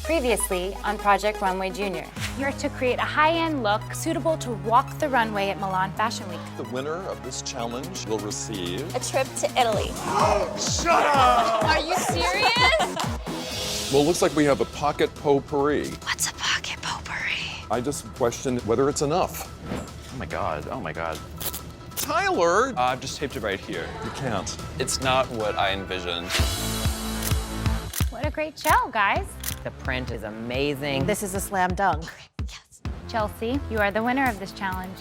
Previously on Project Runway Junior. You're to create a high-end look suitable to walk the runway at Milan Fashion Week. The winner of this challenge will receive a trip to Italy. Shut up! Are you serious? Well, it looks like we have a pocket potpourri. What's a pocket potpourri? I just question whether it's enough. Oh my God, oh my God. Tyler! I've just taped it right here. You can't. It's not what I envisioned. What a great show, guys. The print is amazing. This is a slam dunk. Yes. Chelsea, you are the winner of this challenge.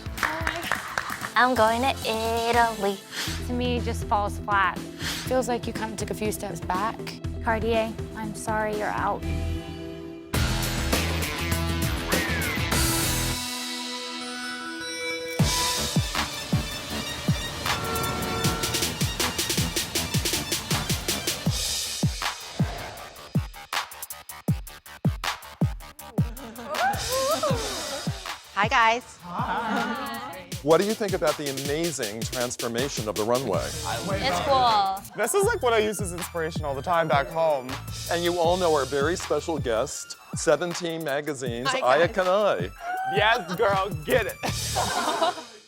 I'm going to Italy. To me, it just falls flat. Feels like you kind of took a few steps back. Cartier, I'm sorry you're out. Hi, guys. What do you think about the amazing transformation of the runway? It's cool. This is like what I use as inspiration all the time back home. And you all know our very special guest, 17 Magazine's Hi, Aya guys. Kanai. Yes, girl, get it.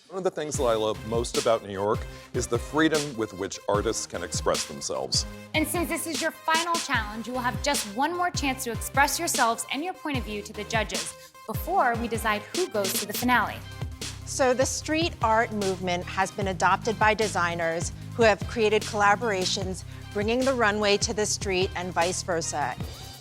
One of the things that I love most about New York is the freedom with which artists can express themselves. And since this is your final challenge, you will have just one more chance to express yourselves and your point of view to the judges before we decide who goes to the finale. So the street art movement has been adopted by designers who have created collaborations bringing the runway to the street and vice versa.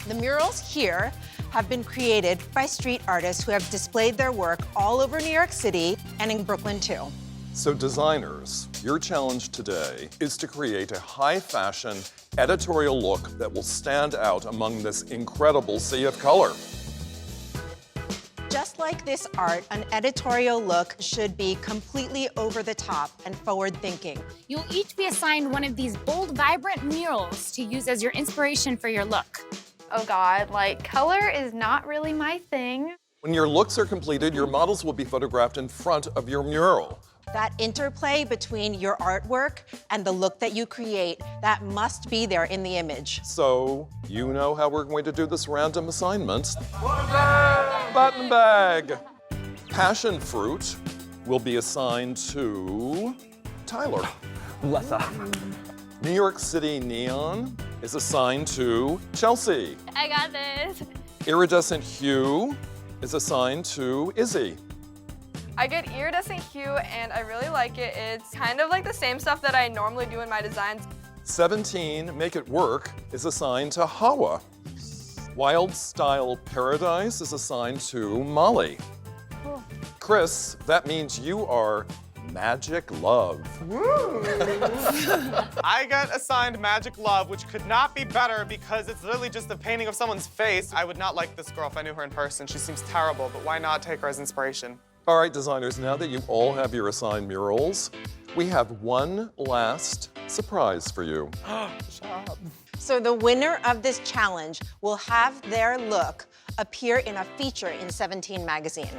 The murals here have been created by street artists who have displayed their work all over New York City and in Brooklyn too. So designers, your challenge today is to create a high fashion editorial look that will stand out among this incredible sea of color. Just like this art, an editorial look should be completely over the top and forward thinking. You'll each be assigned one of these bold, vibrant murals to use as your inspiration for your look. Oh God, like color is not really my thing. When your looks are completed, your models will be photographed in front of your mural. That interplay between your artwork and the look that you create, that must be there in the image. So, you know how we're going to do this random assignment. Button bag! Passion fruit will be assigned to Tyler. Lessa. New York City neon is assigned to Chelsea. I got this. Iridescent hue is assigned to Izzy. I get iridescent hue and I really like it. It's kind of like the same stuff that I normally do in my designs. 17, Make It Work, is assigned to Hawa. Wild Style Paradise is assigned to Molly. Cool. Chris, that means you are Magic Love. I got assigned Magic Love, which could not be better because it's literally just a painting of someone's face. I would not like this girl if I knew her in person. She seems terrible, but why not take her as inspiration? All right, designers, now that you all have your assigned murals, we have one last surprise for you. Shut up. So the winner of this challenge will have their look appear in a feature in 17 magazine.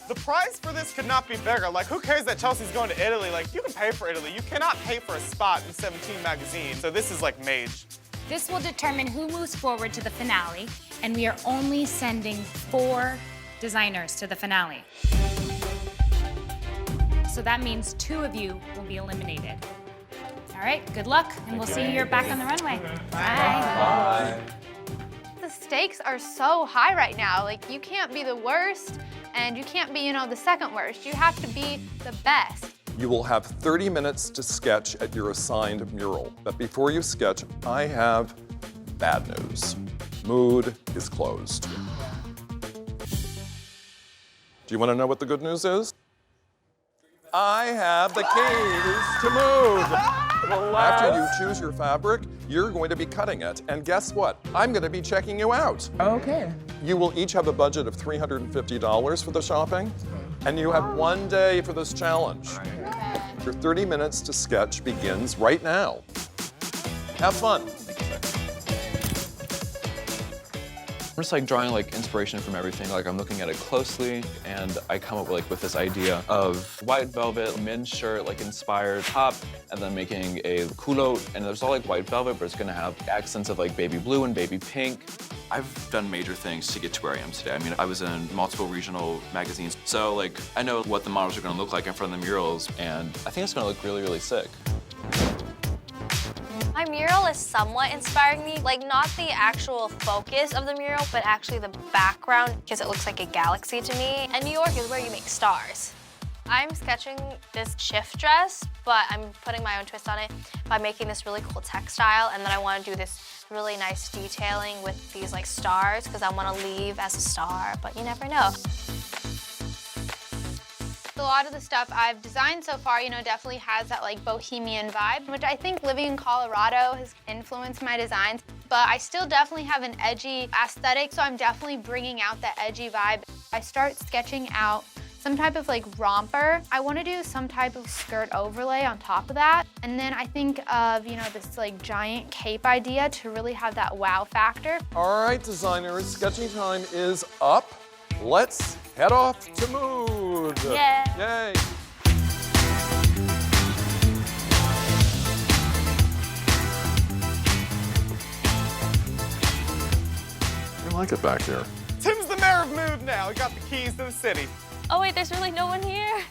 The prize for this could not be bigger. Like, who cares that Chelsea's going to Italy? Like, you can pay for Italy. You cannot pay for a spot in 17 magazine. So this is like mage. This will determine who moves forward to the finale, and we are only sending 4 designers to the finale. So that means 2 of you will be eliminated. All right, good luck, and we'll see you back on the runway. Bye. The stakes are so high right now. Like you can't be the worst and you can't be, the second worst. You have to be the best. You will have 30 minutes to sketch at your assigned mural. But before you sketch, I have bad news. Mood is closed. Do you want to know what the good news is? I have the keys to Mood. After you choose your fabric, you're going to be cutting it. And guess what? I'm going to be checking you out. Okay. You will each have a budget of $350 for the shopping, and you have 1 day for this challenge. Your 30 minutes to sketch begins right now. Have fun. I'm just like drawing like inspiration from everything. Like I'm looking at it closely and I come up with this idea of white velvet, men's shirt, like inspired top, and then making a culotte. And there's all like white velvet, but it's gonna have accents of like baby blue and baby pink. I've done major things to get to where I am today. I mean, I was in multiple regional magazines. So like, I know what the models are gonna look like in front of the murals, and I think it's gonna look really, really sick. My mural is somewhat inspiring me, like not the actual focus of the mural, but actually the background, because it looks like a galaxy to me. And New York is where you make stars. I'm sketching this shift dress, but I'm putting my own twist on it by making this really cool textile, and then I want to do this really nice detailing with these like stars, because I want to leave as a star, but you never know. A lot of the stuff I've designed so far, definitely has that like bohemian vibe, which I think living in Colorado has influenced my designs. But I still definitely have an edgy aesthetic, so I'm definitely bringing out that edgy vibe. I start sketching out some type of like romper. I want to do some type of skirt overlay on top of that. And then I think of, this like giant cape idea to really have that wow factor. All right, designers, sketching time is up. Let's head off to Mood. Yeah. Yay. I like it back here. Tim's the mayor of Mood now. He got the keys to the city. Oh wait, there's really no one here.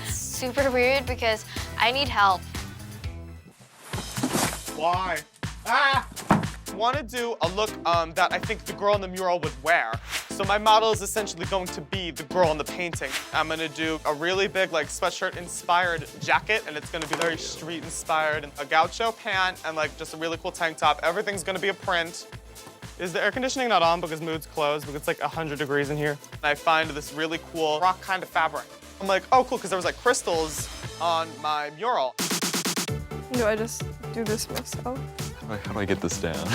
Super weird because I need help. Why? Ah! Want to do a look that I think the girl in the mural would wear. So my model is essentially going to be the girl in the painting. I'm going to do a really big like sweatshirt-inspired jacket, and it's going to be very street-inspired, and a gaucho pant, and like just a really cool tank top. Everything's going to be a print. Is the air conditioning not on because Mood's closed? Because it's like 100 degrees in here. And I find this really cool rock kind of fabric. I'm like, oh cool, because there was like crystals on my mural. Do I just do this myself? How do I get this down?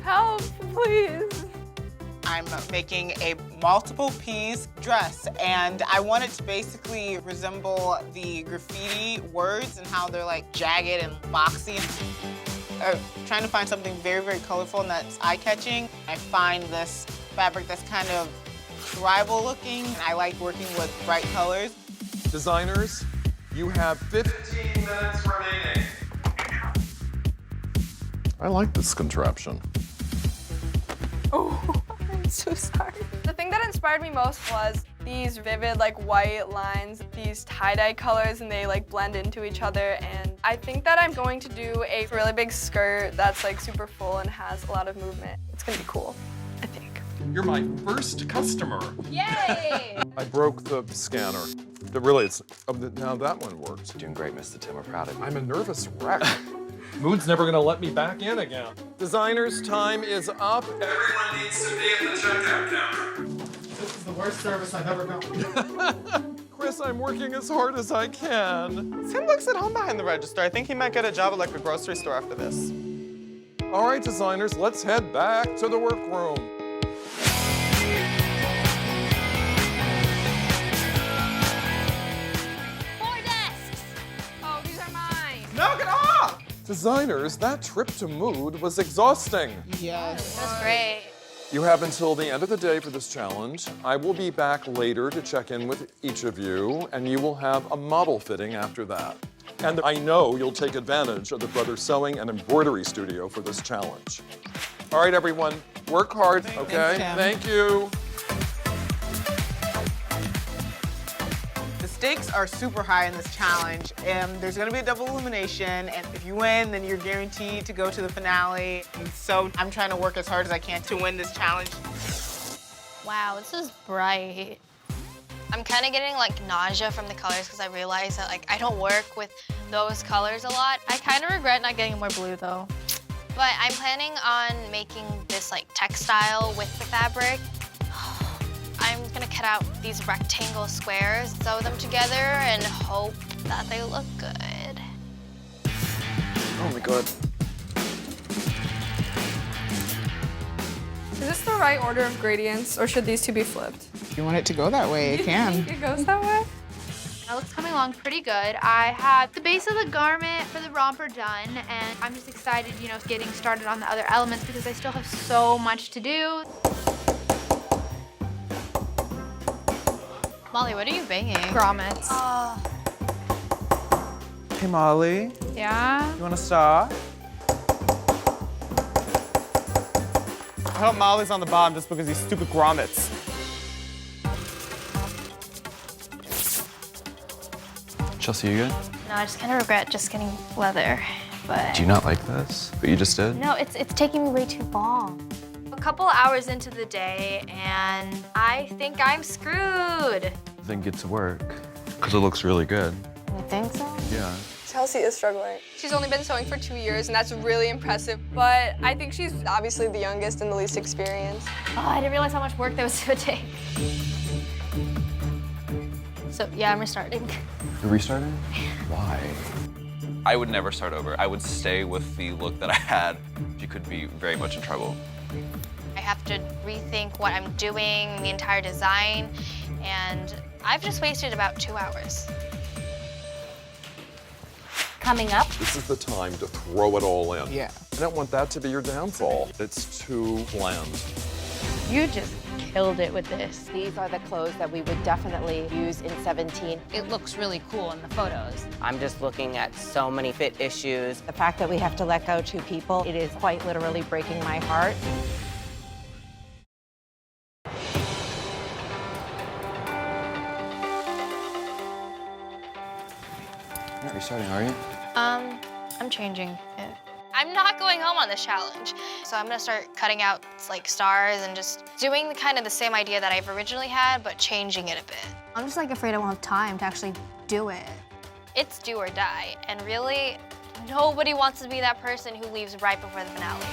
Help, please. I'm making a multiple piece dress, and I want it to basically resemble the graffiti words and how they're like jagged and boxy. Trying to find something very, very colorful and that's eye-catching. I find this fabric that's kind of tribal looking, and I like working with bright colors. Designers, you have 15 minutes remaining. I like this contraption. Oh, I'm so sorry. The thing that inspired me most was these vivid like white lines, these tie-dye colors, and they like blend into each other. And I think that I'm going to do a really big skirt that's like super full and has a lot of movement. It's gonna be cool, I think. You're my first customer. Yay! I broke the scanner. Really, now that one worked. Doing great, Mr. Tim. We're proud of you. I'm a nervous wreck. Mood's never gonna let me back in again. Designers, time is up. Everyone needs to be at the checkout counter. This is the worst service I've ever gotten. Chris, I'm working as hard as I can. Tim looks at home behind the register. I think he might get a job at like a grocery store after this. All right, designers, let's head back to the workroom. No, get off! Designers, that trip to Mood was exhausting. Yes. That's great. You have until the end of the day for this challenge. I will be back later to check in with each of you, and you will have a model fitting after that. And I know you'll take advantage of the Brothers Sewing and Embroidery Studio for this challenge. All right, everyone, work hard, okay? Thank you. The stakes are super high in this challenge, and there's gonna be a double elimination, and if you win, then you're guaranteed to go to the finale. And so I'm trying to work as hard as I can to win this challenge. Wow, this is bright. I'm kind of getting like nausea from the colors because I realize that like I don't work with those colors a lot. I kind of regret not getting more blue though. But I'm planning on making this like textile with the fabric. I'm gonna cut out these rectangle squares, sew them together, and hope that they look good. Oh my god. Is this the right order of gradients, or should these two be flipped? If you want it to go that way, it You can. think it goes that way? That looks coming along pretty good. I have the base of the garment for the romper done, and I'm just excited, you know, getting started on the other elements because I still have so much to do. Molly, what are you banging? Grommets. Hey, Molly, Yeah? you wanna start? I hope Molly's on the bottom just because these stupid grommets. Chelsea, you good? No, I just kind of regret just getting leather, but... Do you not like this? What you just did? No, it's taking me way too long. A couple hours into the day, and I think I'm screwed. Then get to work, because it looks really good. You think so? Yeah. Chelsea is struggling. She's only been sewing for 2 years, and that's really impressive. But I think she's obviously the youngest and the least experienced. Oh, I didn't realize how much work that was gonna take. So, yeah, I'm restarting. You're restarting? Why? I would never start over. I would stay with the look that I had. You could be very much in trouble. I have to rethink what I'm doing, the entire design, and I've just wasted about 2 hours. Coming up, This is the time to throw it all in. Yeah. I don't want that to be your downfall. It's too bland. You just killed it with this. These are the clothes that we would definitely use in 17. it looks really cool in the photos. I'm just looking at so many fit issues. The fact that we have to let go 2 people, it is quite literally breaking my heart. You're not restarting, are you? I'm changing it. I'm not going home on this challenge. So I'm gonna start cutting out like stars and just doing the same idea that I've originally had, but changing it a bit. I'm just like afraid I won't have time to actually do it. It's do or die, and really, nobody wants to be that person who leaves right before the finale.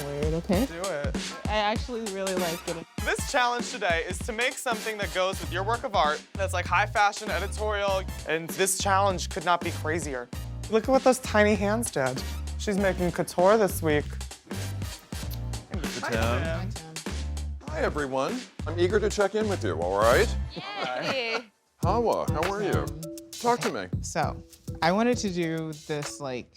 Weird, okay? Do it. I actually really like it. This challenge today is to make something that goes with your work of art that's like high fashion, editorial, and this challenge could not be crazier. Look at what those tiny hands did. She's making couture this week. Hi, everyone. I'm eager to check in with you, all right? Yay! Hawa, how are you? Talk to me. So, I wanted to do this like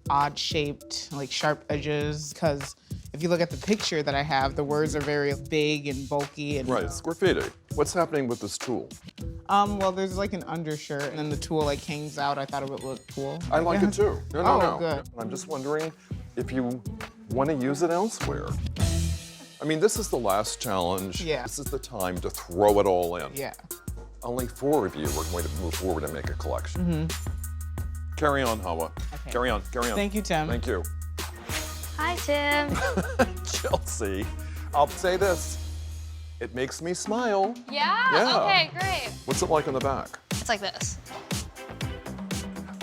odd shaped, like sharp edges, because if you look at the picture that I have, the words are very big and bulky. And, Right, it's graffiti. What's happening with this tool? Well, there's like an undershirt, and then the tool like hangs out. I thought it would look cool. I like it too. No. Oh, good. I'm just wondering if you want to use it elsewhere. I mean, this is the last challenge. Yeah. This is the time to throw it all in. Yeah. Only 4 of you are going to move forward and make a collection. Carry on, Hawa. Okay. Carry on. Thank you, Tim. Thank you. Hi, Tim. Chelsea, I'll say this. It makes me smile. Yeah? Yeah. Okay, great. What's it like on the back? It's like this.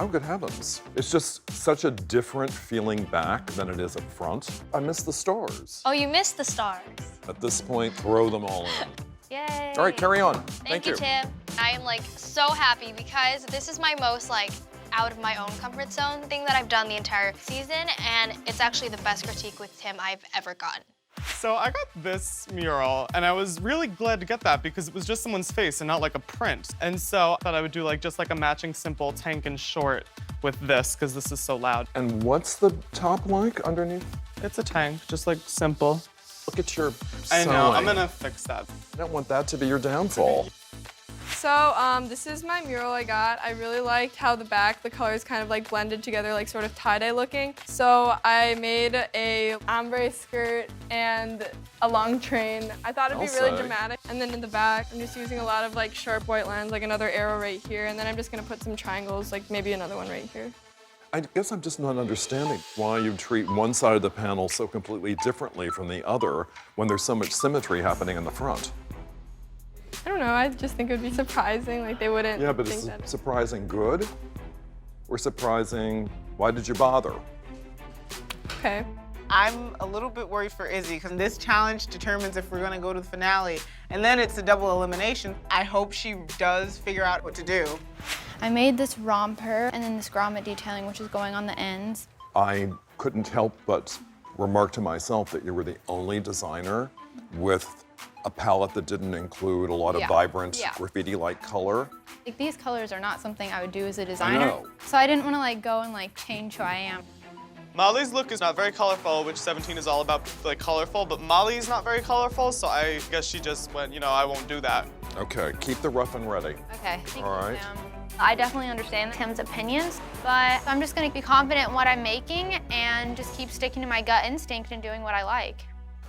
Oh, good heavens. It's just such a different feeling back than it is up front. I miss the stars. Oh, you missed the stars. At this point, throw them all in. Yay. All right, carry on. Thank you, Tim. I am like so happy because this is my most like out of my own comfort zone thing that I've done the entire season, and it's actually the best critique with Tim I've ever gotten. So I got this mural, and I was really glad to get that because it was just someone's face and not like a print. And so I thought I would do like just like a matching simple tank and short with this because this is so loud. And what's the top like underneath? It's a tank, just like simple. Look at your I know, sewing. I'm gonna fix that. I don't want that to be your downfall. So this is my mural I got. I really liked how the colors kind of like blended together, like sort of tie-dye looking. So I made a ombre skirt and a long train. I thought it'd be really say. dramatic. And then in the back, I'm just using a lot of like sharp white lines, like another arrow right here. And then I'm just gonna put some triangles, like maybe another one right here. I guess I'm just not understanding why you treat one side of the panel so completely differently from the other when there's so much symmetry happening in the front. I don't know, I just think it would be surprising, like they wouldn't Yeah, but think is that. surprising good? Or surprising, why did you bother? Okay. I'm a little bit worried for Izzy because this challenge determines if we're gonna go to the finale. And then it's a double elimination. I hope she does figure out what to do. I made this romper and then this grommet detailing, which is going on the ends. I couldn't help but remark to myself that you were the only designer with a palette that didn't include a lot of vibrant graffiti-like color. Like, these colors are not something I would do as a designer. know. So I didn't want to like go and like change who I am. Molly's look is not very colorful, which 17 is all about like colorful, but Molly's not very colorful, so I guess she just went, you know, I won't do that. Okay, keep the rough and ready. Okay, thank All you, right. Tim. I definitely understand Tim's opinions, but I'm just gonna be confident in what I'm making and just keep sticking to my gut instinct and doing what I like.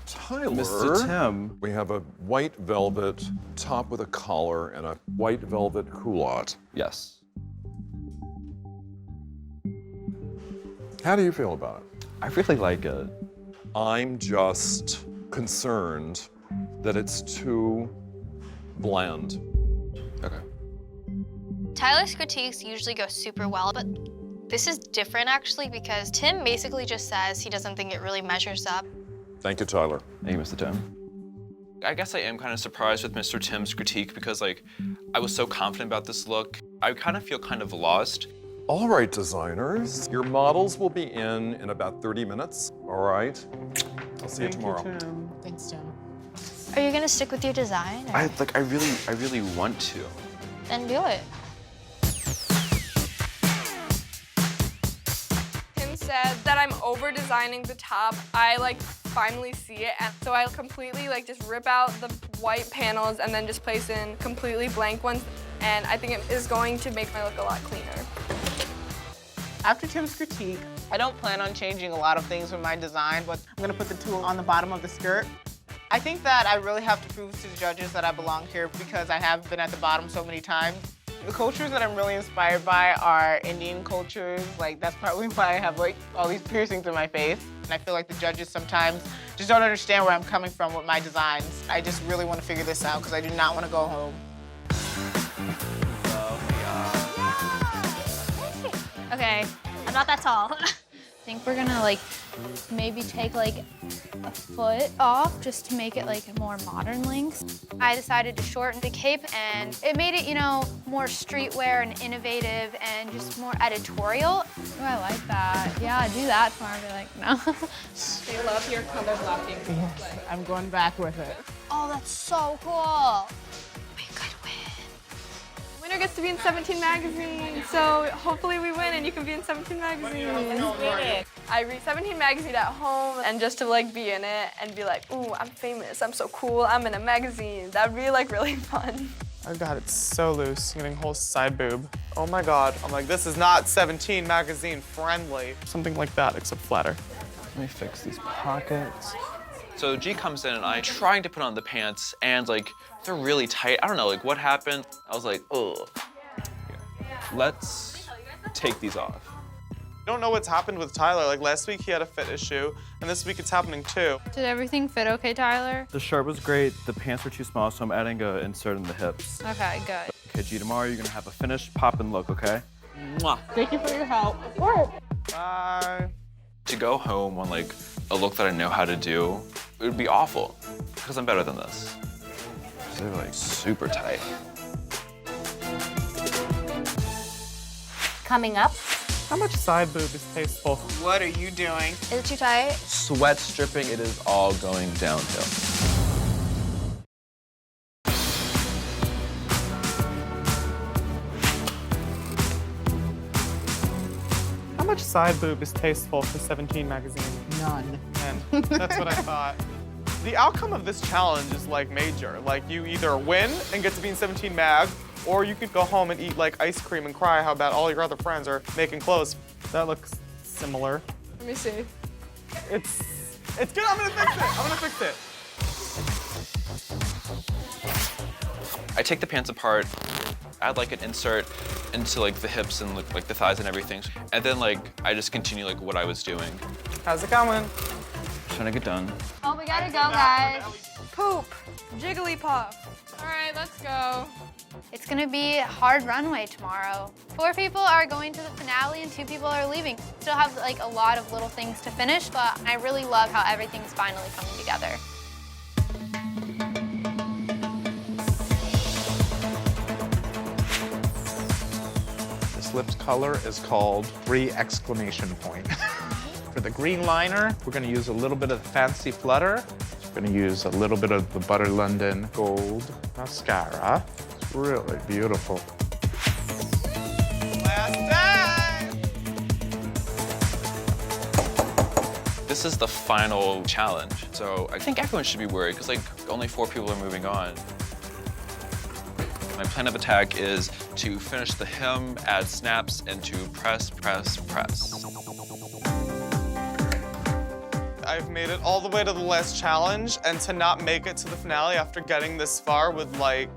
Tyler, Mr. Tim. we have a white velvet top with a collar and a white velvet culotte. Yes. How do you feel about it? I really like it. I'm just concerned that it's too bland. Okay. Tyler's critiques usually go super well, but this is different actually because Tim basically just says he doesn't think it really measures up. Thank you, Tyler. Thank you, Mr. Tim. I guess I am kind of surprised with Mr. Tim's critique because like I was so confident about this look. I kind of feel kind of lost. All right, designers, your models will be in about 30 minutes, all right? I'll see you tomorrow. Thanks, Tim. Are you gonna stick with your design? Or? I really want to. Then do it. Tim said that I'm over designing the top. I like finally see it, and so I completely like just rip out the white panels and then just place in completely blank ones. And I think it is going to make my look a lot cleaner. After Tim's critique, I don't plan on changing a lot of things with my design, but I'm gonna put the tool on the bottom of the skirt. I think that I really have to prove to the judges that I belong here because I have been at the bottom so many times. The cultures that I'm really inspired by are Indian cultures. Like, that's probably why I have like all these piercings in my face. And I feel like the judges sometimes just don't understand where I'm coming from with my designs. I just really want to figure this out because I do not want to go home. Okay, I'm not that tall. I think we're gonna like maybe take like a foot off just to make it like more modern length. I decided to shorten the cape and it made it, you know, more streetwear and innovative and just more editorial. Oh, I like that. Yeah, do that for me. Like, no. They love your color blocking. Yes, I'm going back with it. Oh, that's so cool. We could win. Winner gets to be in 17 magazine, so hopefully we win and you can be in 17 magazine. I read 17 magazine at home and just to like be in it and be like, ooh, I'm famous, I'm so cool, I'm in a magazine. That'd be like really fun. Oh God, it's so loose. I'm getting a whole side boob. Oh my God, I'm like, this is not 17 magazine friendly. Something like that, except flatter. Let me fix these pockets. So G comes in and I'm trying to put on the pants and like they're really tight. I don't know, like what happened? I was like, oh. Let's take these off. I don't know what's happened with Tyler. Like last week he had a fit issue, and this week it's happening too. Did everything fit okay, Tyler? The shirt was great. The pants were too small, so I'm adding an insert in the hips. Okay, good. Okay, G, tomorrow you're gonna have a finished poppin' look, okay? Mwah. Thank you for your help. Bye. To go home on like a look that I know how to do, it would be awful because I'm better than this. They're like super tight. Coming up, How much side boob is tasteful? What are you doing? Is it too tight? Sweat stripping, it is all going downhill. How much side boob is tasteful for 17 magazine? None. And that's what I thought. The outcome of this challenge is like major. Like you either win and get to be in 17 mag, or you could go home and eat like ice cream and cry how bad all your other friends are making clothes. That looks similar. Let me see. It's good. I'm gonna fix it. I'm gonna fix it. I take the pants apart, add like an insert into like the hips and like the thighs and everything. And then like I just continue like what I was doing. How's it going? Trying to get done. Oh, we gotta go, guys. Poop, Jigglypuff. All right, let's go. It's gonna be a hard runway tomorrow. 4 people are going to the finale and 2 people are leaving. Still have like a lot of little things to finish, but I really love how everything's finally coming together. This lip's color is called 3 exclamation point. For the green liner, we're gonna use a little bit of the Fancy Flutter. We're gonna use a little bit of the Butter London Gold mascara. It's really beautiful. This is the final challenge, so I think everyone should be worried because like only 4 people are moving on. My plan of attack is to finish the hem, add snaps, and to press, press, press. I've made it all the way to the last challenge, and to not make it to the finale after getting this far would like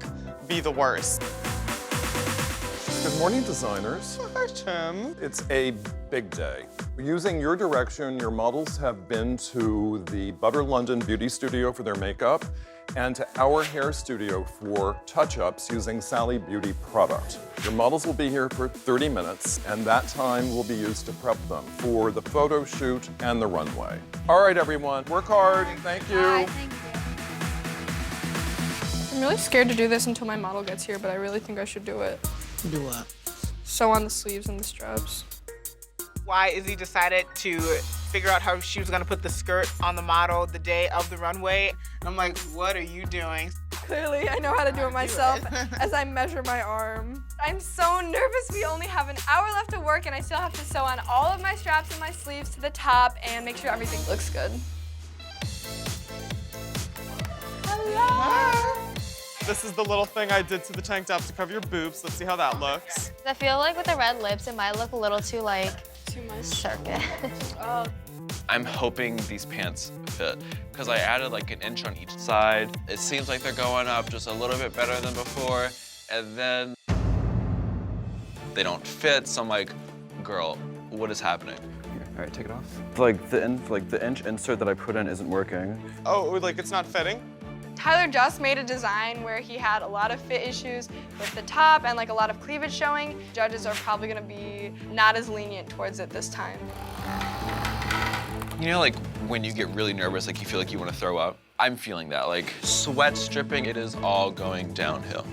be the worst. Good morning, designers. Hi, Tim. It's a big day. Using your direction, your models have been to the Butter London Beauty Studio for their makeup and to our hair studio for touch-ups using Sally Beauty product. Your models will be here for 30 minutes, and that time will be used to prep them for the photo shoot and the runway. All right, everyone, work hard. Thank you. Bye, thank you. I'm really scared to do this until my model gets here, but I really think I should do it. Do what? Sew on the sleeves and the straps. Why Izzy decided to figure out how she was gonna put the skirt on the model the day of the runway. I'm like, what are you doing? Clearly, I know how to do it myself as I measure my arm. I'm so nervous. We only have an hour left of work and I still have to sew on all of my straps and my sleeves to the top and make sure everything looks good. Hello. This is the little thing I did to the tank top to cover your boobs. Let's see how that looks. I feel like with the red lips, it might look a little too like Too much. circus. Oh. I'm hoping these pants fit because I added like an inch on each side. It seems like they're going up just a little bit better than before, and then they don't fit. So I'm like, girl, what is happening? Here, all right, take it off. Like the inch insert that I put in isn't working. Oh, like it's not fitting? Tyler just made a design where he had a lot of fit issues with the top and like a lot of cleavage showing. Judges are probably gonna be not as lenient towards it this time. You know, like when you get really nervous, like you feel like you want to throw up? I'm feeling that, like sweat stripping, it is all going downhill.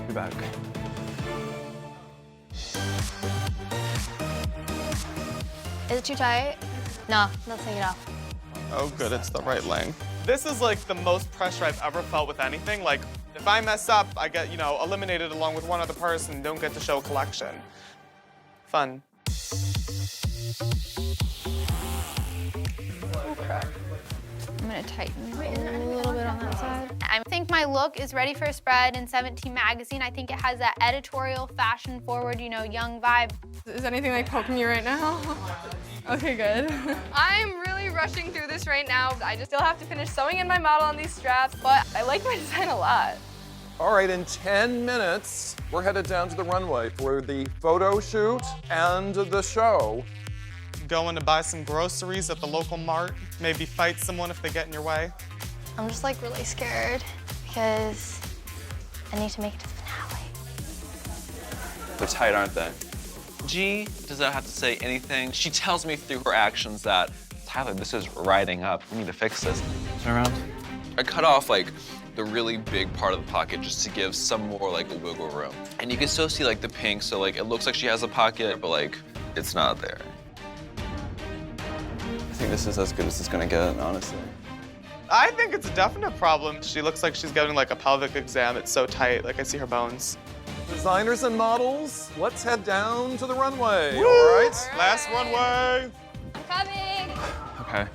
Be back. Is it too tight? No, let's take it off. Oh, good, it's the right length. This is like the most pressure I've ever felt with anything. Like, if I mess up, I get, you know, eliminated along with one other person, don't get to show a collection. Fun. I'm gonna tighten a little bit on that side. I think my look is ready for a spread in 17 magazine. I think it has that editorial, fashion forward, you know, young vibe. Is anything like poking you right now? Okay, good. I'm really rushing through this right now. I just still have to finish sewing in my model on these straps, but I like my design a lot. All right, in 10 minutes, we're headed down to the runway for the photo shoot and the show. Going to buy some groceries at the local mart, maybe fight someone if they get in your way. I'm just like really scared because I need to make it to the finale. They're tight, aren't they? G does not have to say anything. She tells me through her actions that, Tyler, this is riding up. We need to fix this. Turn around. I cut off like the really big part of the pocket just to give some more like wiggle room. And you can still see like the pink, so like it looks like she has a pocket, but like it's not there. I think this is as good as it's gonna get, honestly. I think it's a definite problem. She looks like she's getting like a pelvic exam. It's so tight, like I see her bones. Designers and models, let's head down to the runway, Woo! all right? Last runway. I'm coming. Okay,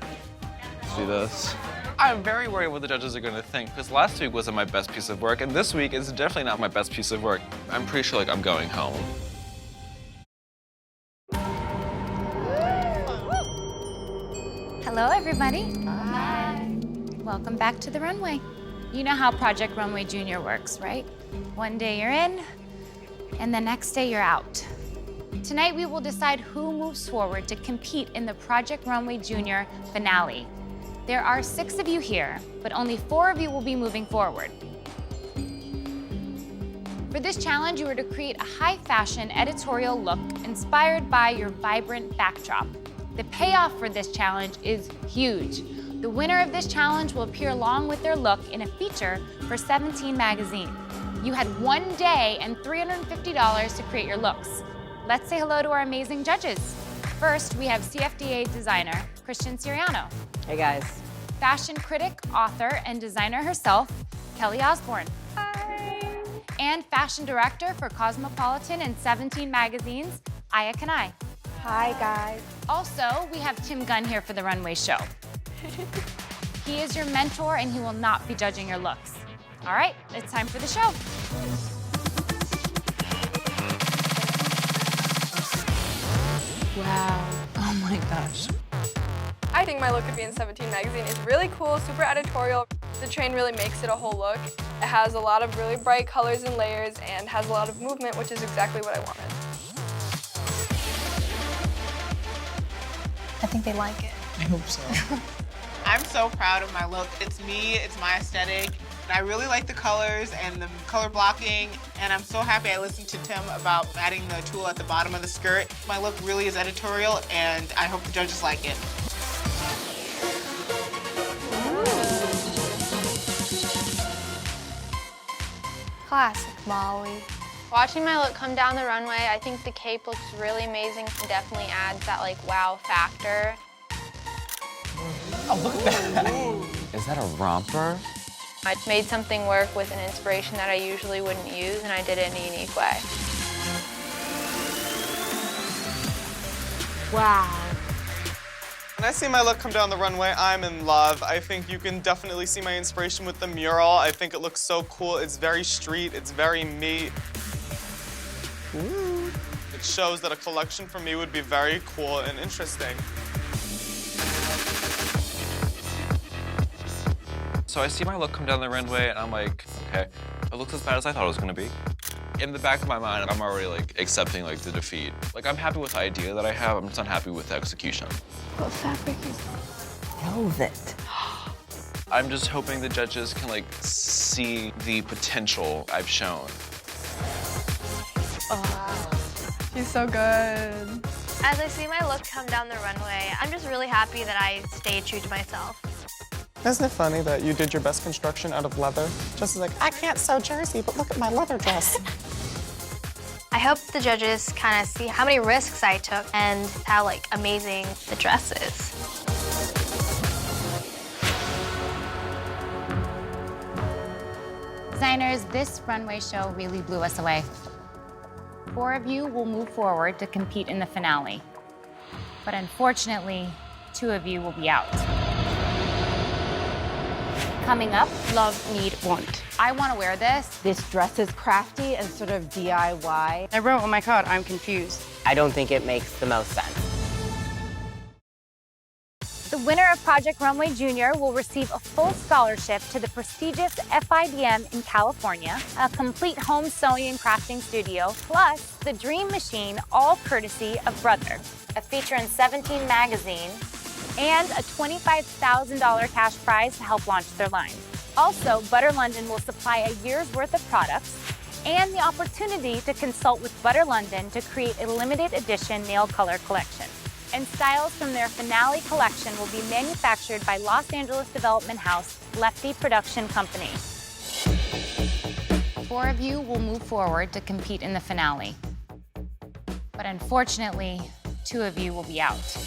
let's do this. I'm very worried what the judges are gonna think, because last week wasn't my best piece of work, and this week is definitely not my best piece of work. I'm pretty sure like I'm going home. Hello, everybody. Hi. Welcome back to the runway. You know how Project Runway Junior works, right? One day you're in, and the next day you're out. Tonight we will decide who moves forward to compete in the Project Runway Junior finale. There are 6 of you here, but only 4 of you will be moving forward. For this challenge, you are to create a high-fashion editorial look inspired by your vibrant backdrop. The payoff for this challenge is huge. The winner of this challenge will appear along with their look in a feature for 17 magazine. You had 1 day and $350 to create your looks. Let's say hello to our amazing judges. First, we have CFDA designer, Christian Siriano. Hey guys. Fashion critic, author, and designer herself, Kelly Osborne. Hi. And fashion director for Cosmopolitan and 17 magazines, Aya Kanai. Hi, guys. Also, we have Tim Gunn here for the Runway show. He is your mentor and he will not be judging your looks. All right, it's time for the show. Wow. Oh my gosh. I think my look could be in 17 magazine. It's really cool, super editorial. The train really makes it a whole look. It has a lot of really bright colors and layers and has a lot of movement, which is exactly what I wanted. I think they like it. I hope so. I'm so proud of my look. It's me, it's my aesthetic. I really like the colors and the color blocking, and I'm so happy I listened to Tim about adding the tool at the bottom of the skirt. My look really is editorial, and I hope the judges like it. Classic Molly. Watching my look come down the runway, I think the cape looks really amazing and definitely adds that like wow factor. Oh, look at that. Is that a romper? I made something work with an inspiration that I usually wouldn't use, and I did it in a unique way. Wow. When I see my look come down the runway, I'm in love. I think you can definitely see my inspiration with the mural. I think it looks so cool. It's very street, it's very me. Ooh. It shows that a collection for me would be very cool and interesting. So I see my look come down the runway, and I'm like, okay, it looks as bad as I thought it was gonna be. In the back of my mind, I'm already like accepting like the defeat. Like I'm happy with the idea that I have, I'm just not happy with the execution. What fabric is Velvet. I'm just hoping the judges can like see the potential I've shown. She's so good. As I see my look come down the runway, I'm just really happy that I stayed true to myself. Isn't it funny that you did your best construction out of leather? Just like, I can't sew jersey, but look at my leather dress. I hope the judges kind of see how many risks I took and how like amazing the dress is. Designers, this runway show really blew us away. 4 of you will move forward to compete in the finale. But unfortunately, 2 of you will be out. Coming up, Love, need, want. I want to wear this. This dress is crafty and sort of DIY. I wrote on my card, I'm confused. I don't think it makes the most sense. The winner of Project Runway Junior will receive a full scholarship to the prestigious FIDM in California, a complete home sewing and crafting studio, plus the Dream Machine, all courtesy of Brother, a feature in 17 magazine, and a $25,000 cash prize to help launch their line. Also, Butter London will supply a year's worth of products and the opportunity to consult with Butter London to create a limited edition nail color collection. And styles from their finale collection will be manufactured by Los Angeles development house Lefty Production Company. 4 of you will move forward to compete in the finale. But unfortunately, 2 of you will be out.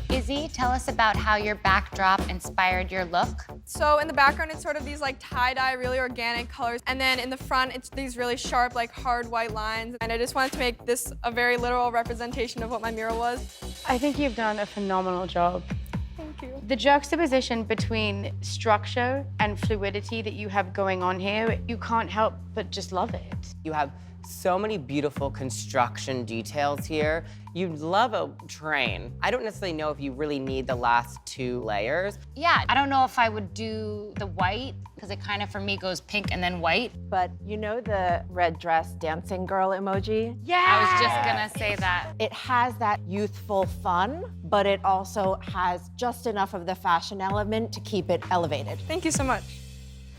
Izzy, tell us about how your backdrop inspired your look. So in the background, it's sort of these like tie-dye, really organic colors. And then in the front, it's these really sharp, like hard white lines. And I just wanted to make this a very literal representation of what my mural was. I think you've done a phenomenal job. Thank you. The juxtaposition between structure and fluidity that you have going on here, you can't help but just love it. You have so many beautiful construction details here. You'd love a train. I don't necessarily know if you really need the last 2 layers. Yeah, I don't know if I would do the white, because it kind of, for me, goes pink and then white. But you know the red dress dancing girl emoji? Yeah! I was just gonna say that. It has that youthful fun, but it also has just enough of the fashion element to keep it elevated. Thank you so much.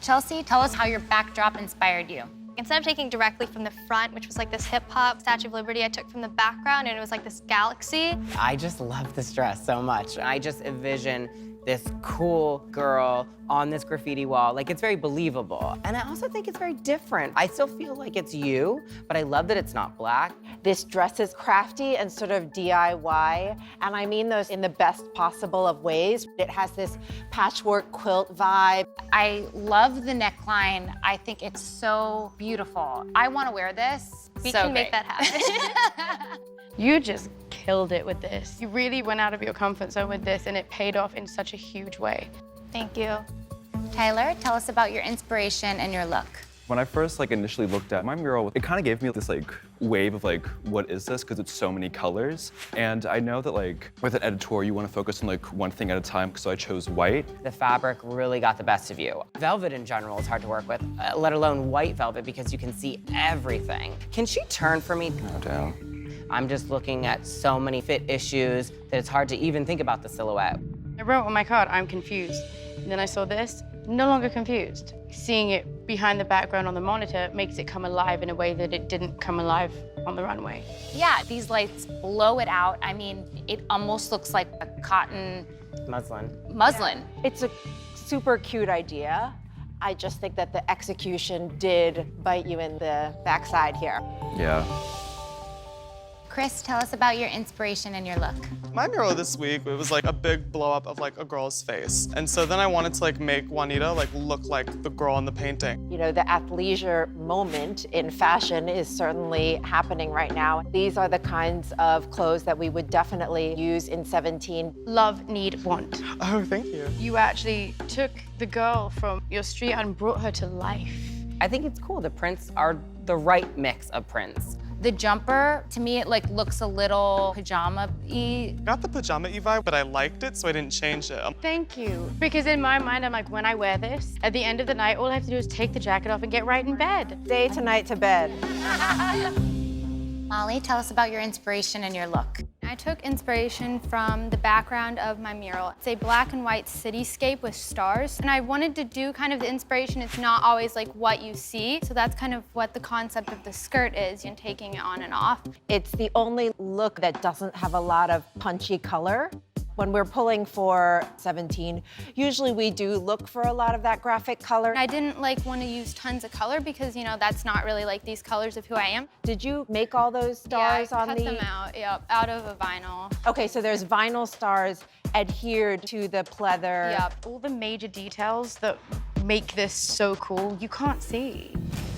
Chelsea, tell us how your backdrop inspired you. Instead of taking directly from the front, which was like this hip-hop Statue of Liberty, I took from the background and it was like this galaxy. I just love this dress so much. I just envision this cool girl on this graffiti wall. Like, it's very believable. And I also think it's very different. I still feel like it's you, but I love that it's not black. This dress is crafty and sort of DIY, and I mean those in the best possible of ways. It has this patchwork quilt vibe. I love the neckline. I think it's so beautiful. I want to wear this. We So can make great. that happen. You just killed it with this. You really went out of your comfort zone with this, and it paid off in such a huge way. Thank you. Tyler, tell us about your inspiration and your look. When I first initially looked at my mural, it kind of gave me this wave of what is this? Because it's so many colors. And I know that with an editorial, you want to focus on one thing at a time, so I chose white. The fabric really got the best of you. Velvet in general is hard to work with, let alone white velvet, because you can see everything. Can she turn for me? No doubt. I'm just looking at so many fit issues that it's hard to even think about the silhouette. I wrote on my card, I'm confused. And then I saw this, no longer confused. Seeing it behind the background on the monitor makes it come alive in a way that it didn't come alive on the runway. Yeah, these lights blow it out. I mean, it almost looks like a cotton Muslin. It's a super cute idea. I just think that the execution did bite you in the backside here. Yeah. Chris, tell us about your inspiration and your look. My mural this week, it was a big blow up of a girl's face. And so then I wanted to make Juanita look like the girl in the painting. You know, the athleisure moment in fashion is certainly happening right now. These are the kinds of clothes that we would definitely use in 17. Love, need, want. Oh, thank you. You actually took the girl from your street and brought her to life. I think it's cool. The prints are the right mix of prints. The jumper, to me, it looks a little pajama-y. Got the pajama-y vibe, but I liked it, so I didn't change it. Thank you. Because in my mind, I'm like, when I wear this, at the end of the night, all I have to do is take the jacket off and get right in bed. Day to night to bed. Molly, tell us about your inspiration and your look. I took inspiration from the background of my mural. It's a black and white cityscape with stars, and I wanted to do kind of the inspiration. It's not always what you see, so that's kind of what the concept of the skirt is, taking it on and off. It's the only look that doesn't have a lot of punchy color. When we're pulling for 17, usually we do look for a lot of that graphic color. I didn't want to use tons of color because, that's not really these colors of who I am. Did you make all those stars yeah, I on cut the? them out, yep, out of a vinyl. Okay, so there's vinyl stars adhered to the pleather. Yep, all the major details that make this so cool, you can't see.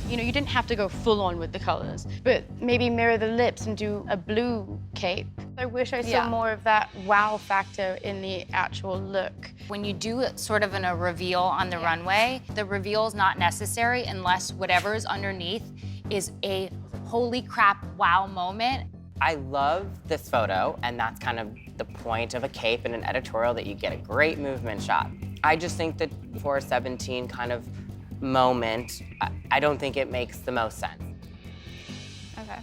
You didn't have to go full on with the colors, but maybe mirror the lips and do a blue cape. I wish I saw more of that wow factor in the actual look. When you do sort of a reveal on the runway, the reveal is not necessary unless whatever is underneath is a holy crap wow moment. I love this photo, and that's kind of the point of a cape and an editorial, that you get a great movement shot. I just think that for a 17 kind of moment, I don't think it makes the most sense. Okay.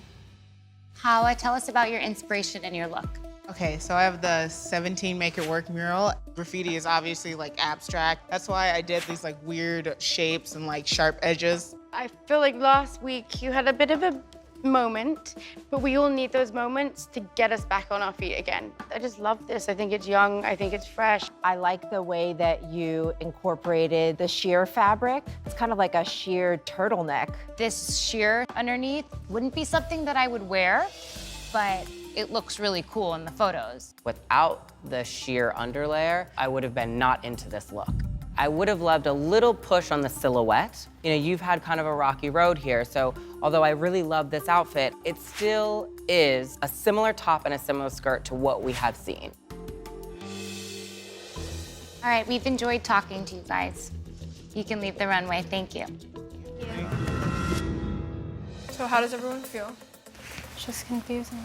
Hawa, tell us about your inspiration and your look. Okay, so I have the 17 Make It Work mural. Graffiti is obviously abstract. That's why I did these weird shapes and sharp edges. I feel like last week you had a bit of a moment, but we all need those moments to get us back on our feet again. I just love this. I think it's young. I think it's fresh. I like the way that you incorporated the sheer fabric. It's kind of like a sheer turtleneck. This sheer underneath wouldn't be something that I would wear, but it looks really cool in the photos. Without the sheer underlayer, I would have been not into this look. I would have loved a little push on the silhouette. You've had kind of a rocky road here, so although I really love this outfit, it still is a similar top and a similar skirt to what we have seen. All right, we've enjoyed talking to you guys. You can leave the runway. Thank you. So how does everyone feel? Just confusing.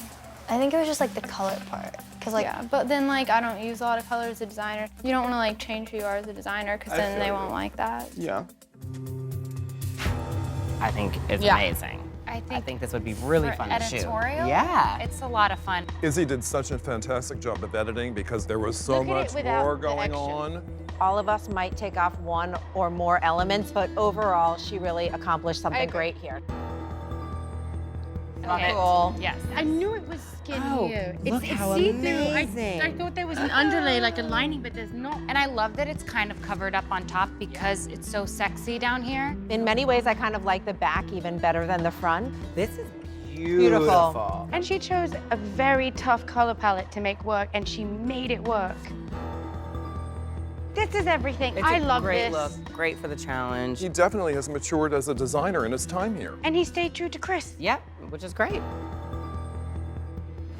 I think it was just the color part. Cause yeah, but then I don't use a lot of color as a designer. You don't want to change who you are as a designer because then they won't like that. Yeah. I think it's amazing. I think this would be really fun to shoot. Editorial? Yeah. It's a lot of fun. Izzy did such a fantastic job of editing because there was so Look at it much without more the going action. on. All of us might take off one or more elements, but overall, she really accomplished something great here. Love it. Cool. Yes. I knew it was skin Oh, here. look how see-through. amazing. I thought there was an underlay, like a lining, but there's not. And I love that it's kind of covered up on top because it's so sexy down here. In many ways, I kind of like the back even better than the front. This is Beautiful. beautiful. And she chose a very tough color palette to make work, and she made it work. This is everything. It's I a love great this. look, great for the challenge. He definitely has matured as a designer in his time here. And he stayed true to Chris. Yep, which is great.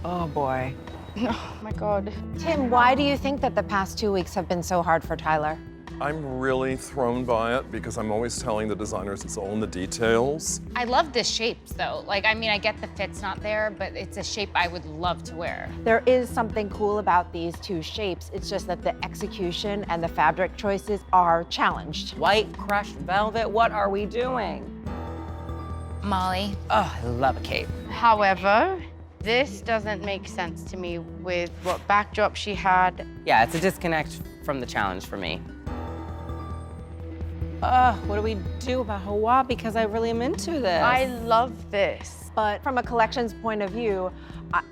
Oh boy. Oh my God. Tim, why do you think that the past 2 weeks have been so hard for Tyler? I'm really thrown by it because I'm always telling the designers it's all in the details. I love this shapes though. Like, I mean, I get the fit's not there, but it's a shape I would love to wear. There is something cool about these two shapes. It's just that the execution and the fabric choices are challenged. White crushed velvet, what are we doing? Molly, Oh, I love a cape. However, this doesn't make sense to me with what backdrop she had. Yeah, it's a disconnect from the challenge for me. What do we do about Hawa? Because I really am into this. I love this. But from a collections point of view,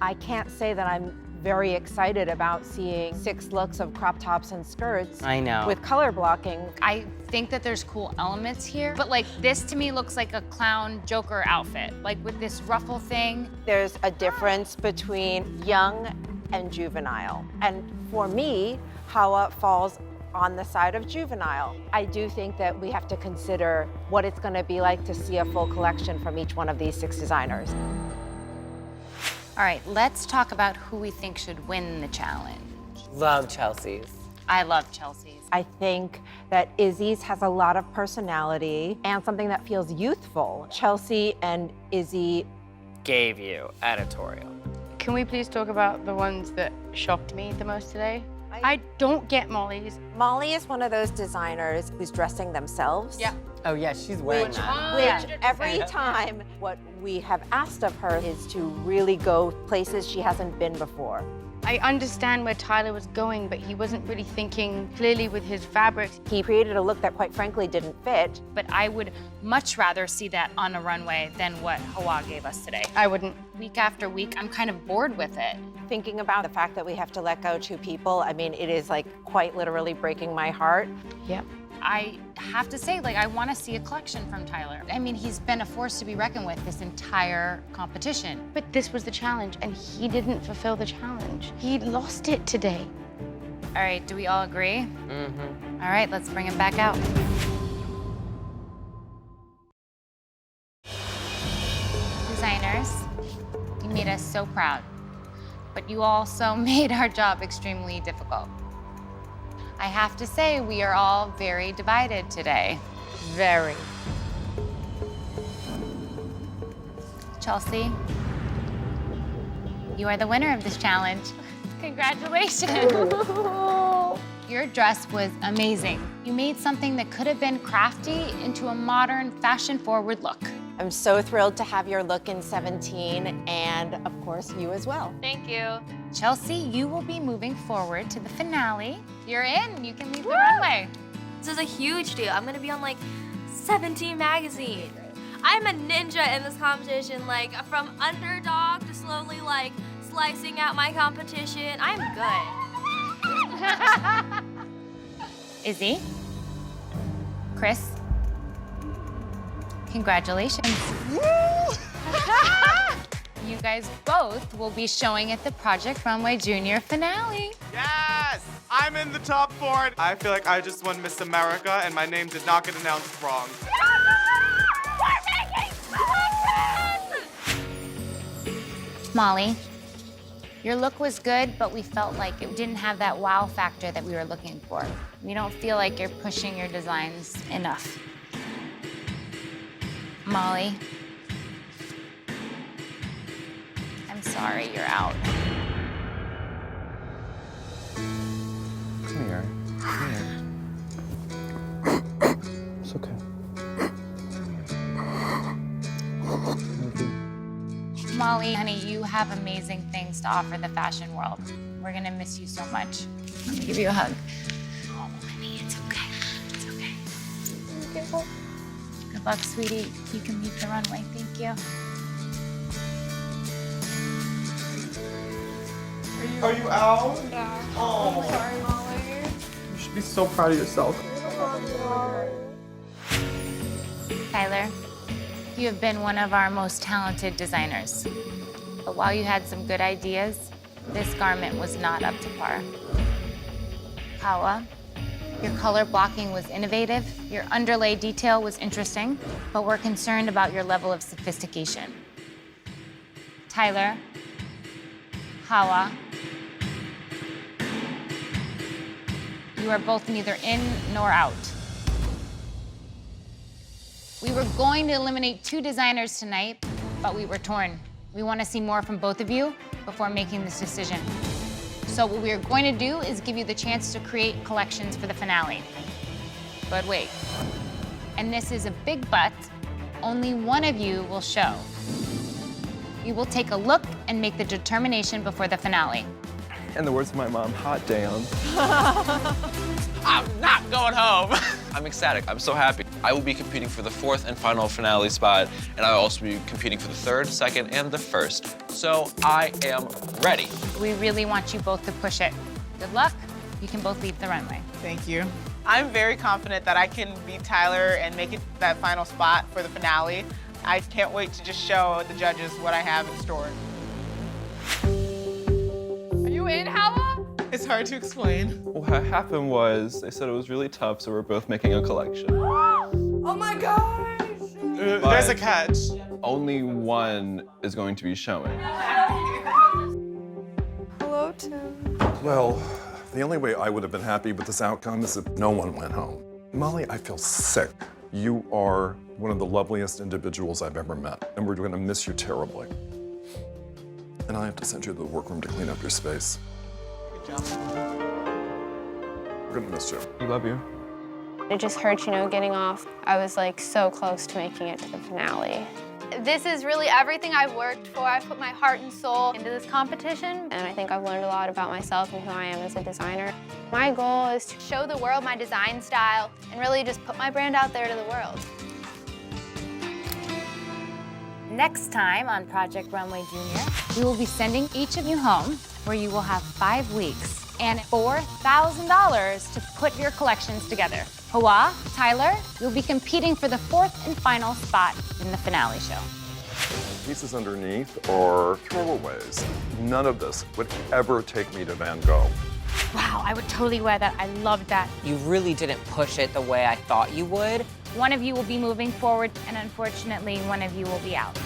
I can't say that I'm very excited about seeing 6 looks of crop tops and skirts I know. with color blocking. I think that there's cool elements here, but like this to me looks like a clown Joker outfit, like with this ruffle thing. There's a difference between young and juvenile. And for me, Hawa falls on the side of juvenile. I do think that we have to consider what it's going to be like to see a full collection from each one of these 6 designers. All right, let's talk about who we think should win the challenge. Love Chelsea's. I love Chelsea's. I think that Izzy's has a lot of personality and something that feels youthful. Chelsea and Izzy. Gave you editorial. Can we please talk about the ones that shocked me the most today? I don't get Molly's. Molly is one of those designers who's dressing themselves. Yeah. Oh yeah, she's wearing Which, that. which every time what we have asked of her is to really go places she hasn't been before. I understand where Tyler was going, but he wasn't really thinking clearly with his fabrics. He created a look that quite frankly didn't fit. But I would much rather see that on a runway than what Hawa gave us today. I wouldn't. Week after week, I'm kind of bored with it. Thinking about the fact that we have to let go 2 people, I mean, it is like quite literally breaking my heart. Yep. I have to say, like, I want to see a collection from Tyler. I mean, he's been a force to be reckoned with this entire competition. But this was the challenge, and he didn't fulfill the challenge. He lost it today. All right, do we all agree? Mm-hmm. All right, let's bring him back out. Designers, you made us so proud, but you also made our job extremely difficult. I have to say, we are all very divided today. Very. Chelsea, you are the winner of this challenge. Congratulations. Your dress was amazing. You made something that could have been crafty into a modern, fashion-forward look. I'm so thrilled to have your look in 17, and of course, you as well. Thank you. Chelsea, you will be moving forward to the finale. You're in, you can leave the runway. This is a huge deal. I'm gonna be on like 17 magazine. I'm a ninja in this competition, like from underdog to slowly like slicing out my competition. I'm good. Izzy, Chris, congratulations. You guys both will be showing at the Project Runway Junior finale. Yes! I'm in the top 4. I feel like I just won Miss America and my name did not get announced wrong. Molly, your look was good, but we felt like it didn't have that wow factor that we were looking for. We don't feel like you're pushing your designs enough. Molly, I'm sorry you're out. Come here. Come here. It's okay. Molly, honey, you have amazing things to offer the fashion world. We're gonna miss you so much. Let me give you a hug. Oh, honey, it's okay. It's okay. Good luck, sweetie. You can leave the runway. Thank you. Are you out? Yeah. Oh. I'm sorry, Molly. You should be so proud of yourself. Tyler, you have been one of our most talented designers. But while you had some good ideas, this garment was not up to par. Kawa, your color blocking was innovative, your underlay detail was interesting, but we're concerned about your level of sophistication. Tyler, Hawa, you are both neither in nor out. We were going to eliminate 2 designers tonight, but we were torn. We want to see more from both of you before making this decision. So what we are going to do is give you the chance to create collections for the finale. But wait, and this is a big but, only one of you will show. You will take a look and make the determination before the finale. In the words of my mom, hot damn. I'm not going home. I'm ecstatic. I'm so happy. I will be competing for the 4th and final finale spot, and I'll also be competing for the 3rd, 2nd, and the 1st. So I am ready. We really want you both to push it. Good luck. You can both leave the runway. Thank you. I'm very confident that I can beat Tyler and make it to that final spot for the finale. I can't wait to just show the judges what I have in store. Are you in, Hawa? It's hard to explain. What happened was they said it was really tough, so we're both making a collection. Oh my gosh. There's a catch. Only one is going to be showing. Hello, Tim. Well, the only way I would have been happy with this outcome is if no one went home. Molly, I feel sick. You are one of the loveliest individuals I've ever met, and we're going to miss you terribly. And I have to send you to the workroom to clean up your space. Good job. We're going to miss you. We love you. It just hurt, you know, getting off. I was like so close to making it to the finale. This is really everything I've worked for. I've put my heart and soul into this competition, and I think I've learned a lot about myself and who I am as a designer. My goal is to show the world my design style and really just put my brand out there to the world. Next time on Project Runway Junior, we will be sending each of you home, where you will have 5 weeks and $4,000 to put your collections together. Hawa, Tyler, you'll be competing for the 4th and final spot in the finale show. Pieces underneath are throwaways. None of this would ever take me to Van Gogh. Wow, I would totally wear that. I loved that. You really didn't push it the way I thought you would. One of you will be moving forward, and unfortunately, one of you will be out.